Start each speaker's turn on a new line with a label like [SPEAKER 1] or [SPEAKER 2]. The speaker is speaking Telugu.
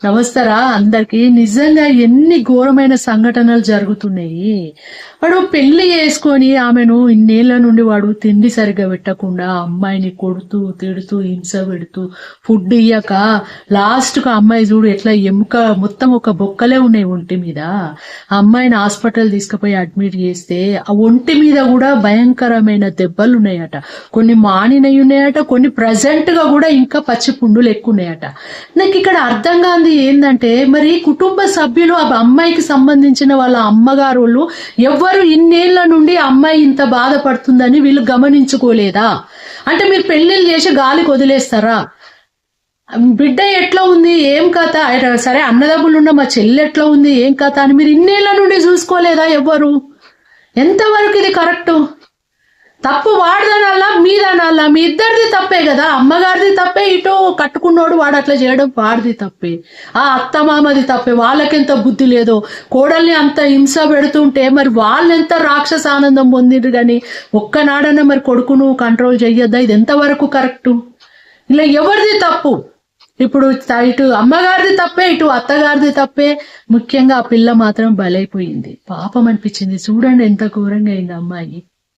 [SPEAKER 1] నమస్తరా అందరికి. నిజంగా ఎన్ని ఘోరమైన సంఘటనలు జరుగుతున్నాయి. వాడు పెళ్లి చేసుకొని ఆమెను ఇన్నేళ్ల నుండి వాడు తిండి సరిగ్గా పెట్టకుండా అమ్మాయిని కొడుతూ తిడుతూ హింస పెడుతూ ఫుడ్ ఇయ్యక లాస్ట్ కు అమ్మాయి చూడు ఎట్లా ఎముక మొత్తం ఒక బొక్కలే ఉన్నాయి ఒంటి మీద. ఆ అమ్మాయిని హాస్పిటల్ తీసుకుపోయి అడ్మిట్ చేస్తే ఆ ఒంటి మీద కూడా భయంకరమైన దెబ్బలు ఉన్నాయట. కొన్ని మానినవి ఉన్నాయట, కొన్ని ప్రజెంట్ గా కూడా ఇంకా పచ్చి పుండులు ఎక్కువ ఉన్నాయట. నాకు ఇక్కడ అర్థం కాదు ఏంటంటే, మరి కుటుంబ సభ్యులు ఆ అమ్మాయికి సంబంధించిన వాళ్ళ అమ్మగారు ఎవ్వరు ఇన్నేళ్ల నుండి అమ్మాయి ఇంత బాధపడుతుందని వీళ్ళు గమనించుకోలేదా? అంటే మీరు పెళ్లిళ్ళు చేసి గాలికి వదిలేస్తారా? బిడ్డ ఎట్లా ఉంది, ఏం కథ, సరే అన్నదమ్ములు ఉన్న మా చెల్లి ఎట్లా ఉంది, ఏం కథ అని మీరు ఇన్నేళ్ల నుండి చూసుకోలేదా ఎవ్వరు? ఎంతవరకు ఇది కరెక్టు? తప్పు వాడదనల్లా మీదనల్లా, మీ ఇద్దరిది తప్పే కదా. అమ్మగారిది తప్పే, ఇటు కట్టుకున్నోడు వాడు అట్లా చేయడం వాడిది తప్పే, ఆ అత్త మామది తప్పే. వాళ్ళకెంత బుద్ధి లేదో, కోడల్ని అంత హింస పెడుతుంటే మరి వాళ్ళెంత రాక్షస ఆనందం పొందిరు కానీ ఒక్కనాడన్నా మరి కొడుకును కంట్రోల్ చెయ్యొద్దా? ఇది ఎంతవరకు కరెక్టు? ఇలా ఎవరిది తప్పు? ఇప్పుడు ఇటు అమ్మగారిది తప్పే, ఇటు అత్తగారిది తప్పే. ముఖ్యంగా ఆ పిల్ల మాత్రం బలైపోయింది. పాపం అనిపించింది. చూడండి ఎంత ఘోరంగా అయింది అమ్మాయి.